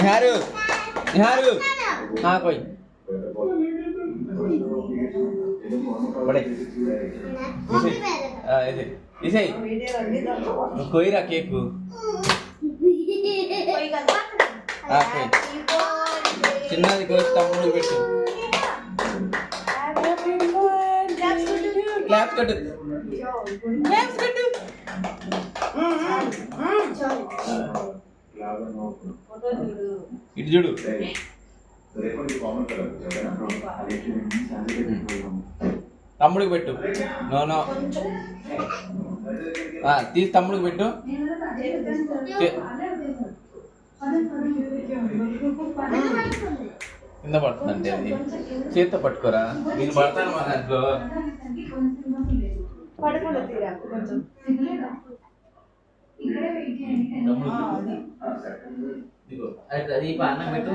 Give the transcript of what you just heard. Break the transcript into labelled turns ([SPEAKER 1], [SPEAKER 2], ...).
[SPEAKER 1] నిహారు నిహారు कोई बड़े ऐसे ऐसे कोई रहा केक को చిన్నది కోసి తమ్ముడు పెట్టు క్లాప్స్ కొట్టు క్లాప్స్ కొట్టు ఇటు చూడు తమ్ముడికి పెట్టు నో నో తీసి తమ్ముడికి పెట్టు కింద పడుతుందంటే అది చేత్తో పట్టుకోరా నేను పడతాను మా దాంట్లో అది అన్నం పెట్టు